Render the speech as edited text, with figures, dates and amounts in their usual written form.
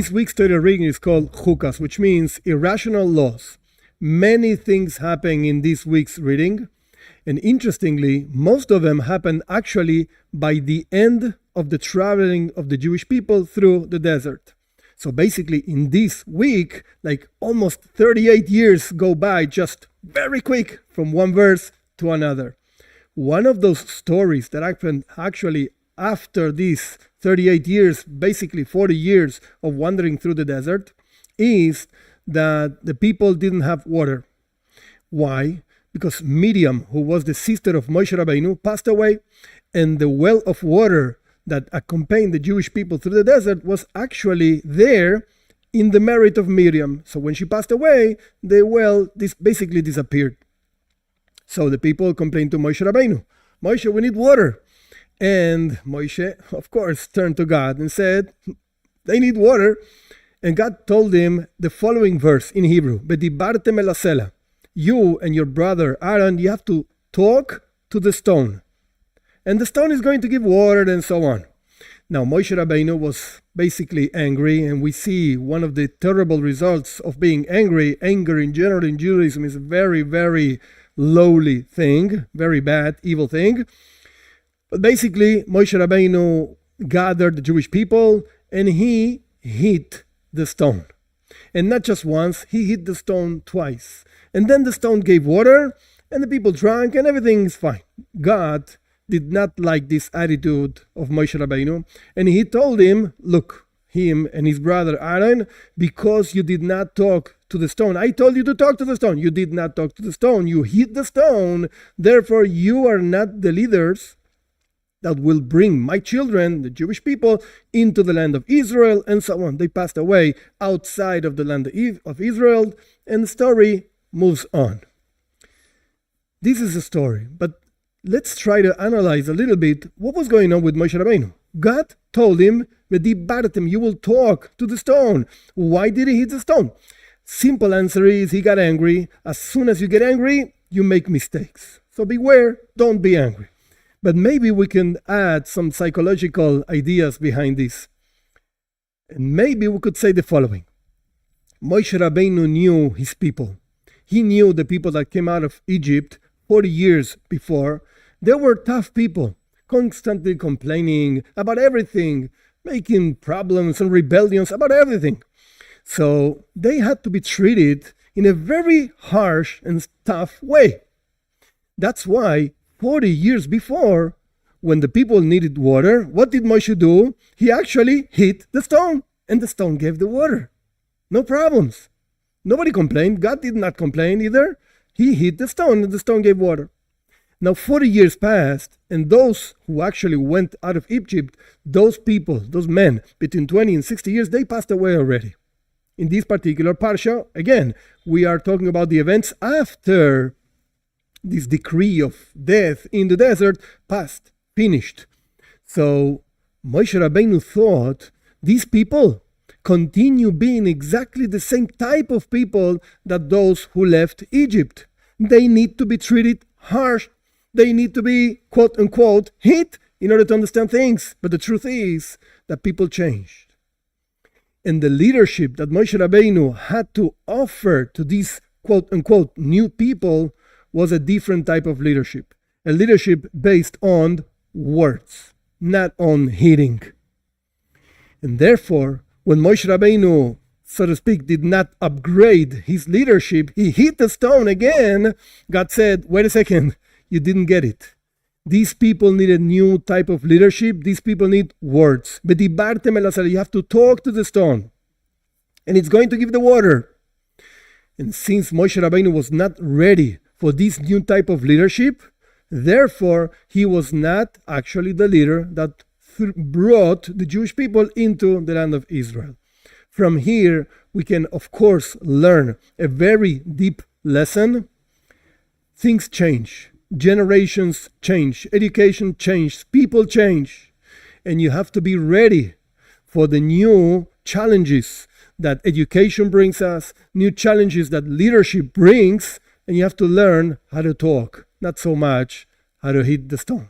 This week's Torah reading is called Chukat, which means irrational laws. Many things happen in this week's reading, and interestingly, most of them happen actually by the end of the traveling of the Jewish people through the desert. So basically, in this week, like almost 38 years go by just very quick from one verse to another. One of those stories that happened actually after these 38 years, basically 40 years of wandering through the desert, is that the people didn't have water. Why? Because Miriam, who was the sister of Moshe Rabbeinu, passed away, and the well of water that accompanied the Jewish people through the desert was actually there in the merit of Miriam. So when she passed away, the well basically disappeared. So the people complained to Moshe Rabbeinu, Moshe, we need water. And Moshe, of course, turned to God and said, they need water. And God told him the following verse in Hebrew, V'dibartem el hasela. You and your brother Aaron, you have to talk to the stone. And the stone is going to give water and so on. Now, Moshe Rabbeinu was basically angry, and we see one of the terrible results of being angry. Anger in general in Judaism is a very, very lowly thing, very bad, evil thing. But basically, Moshe Rabbeinu gathered the Jewish people, and he hit the stone. And not just once, he hit the stone twice. And then the stone gave water, and the people drank, and everything is fine. God did not like this attitude of Moshe Rabbeinu, and he told him, look, him and his brother Aaron, because you did not talk to the stone. I told you to talk to the stone. You did not talk to the stone. You hit the stone. Therefore, you are not the leaders that will bring my children, the Jewish people, into the land of Israel, and so on. They passed away outside of the land of Israel, and the story moves on. This is a story, but let's try to analyze a little bit what was going on with Moshe Rabbeinu. God told him, V'dibartem, you will talk to the stone. Why did he hit the stone? Simple answer is he got angry. As soon as you get angry, you make mistakes. So beware, don't be angry. But maybe we can add some psychological ideas behind this. And maybe we could say the following. Moshe Rabbeinu knew his people. He knew the people that came out of Egypt 40 years before. They were tough people, constantly complaining about everything, making problems and rebellions about everything. So they had to be treated in a very harsh and tough way. That's why 40 years before, when the people needed water, what did Moshe do? He actually hit the stone, and the stone gave the water. No problems. Nobody complained. God did not complain either. He hit the stone, and the stone gave water. Now 40 years passed, and those who actually went out of Egypt, those people, those men, between 20 and 60 years, they passed away already. In this particular Parsha, again, we are talking about the events after this decree of death in the desert passed, finished. So Moshe Rabbeinu thought these people continue being exactly the same type of people that those who left Egypt. They need to be treated harsh. They need to be, quote unquote, hit in order to understand things. But the truth is that people changed. And the leadership that Moshe Rabbeinu had to offer to these, quote unquote, new people was a different type of leadership. A leadership based on words, not on hitting. And therefore, when Moshe Rabbeinu, so to speak, did not upgrade his leadership, he hit the stone again. God said, wait a second, you didn't get it. These people need a new type of leadership. These people need words. V'dibartem el hasela, you have to talk to the stone, and it's going to give the water. And since Moshe Rabbeinu was not ready for this new type of leadership, therefore, he was not actually the leader that brought the Jewish people into the land of Israel. From here, we can, of course, learn a very deep lesson. Things change. Generations change. Education changes. People change. And you have to be ready for the new challenges that education brings us, new challenges that leadership brings, and you have to learn how to talk, not so much how to hit the stone.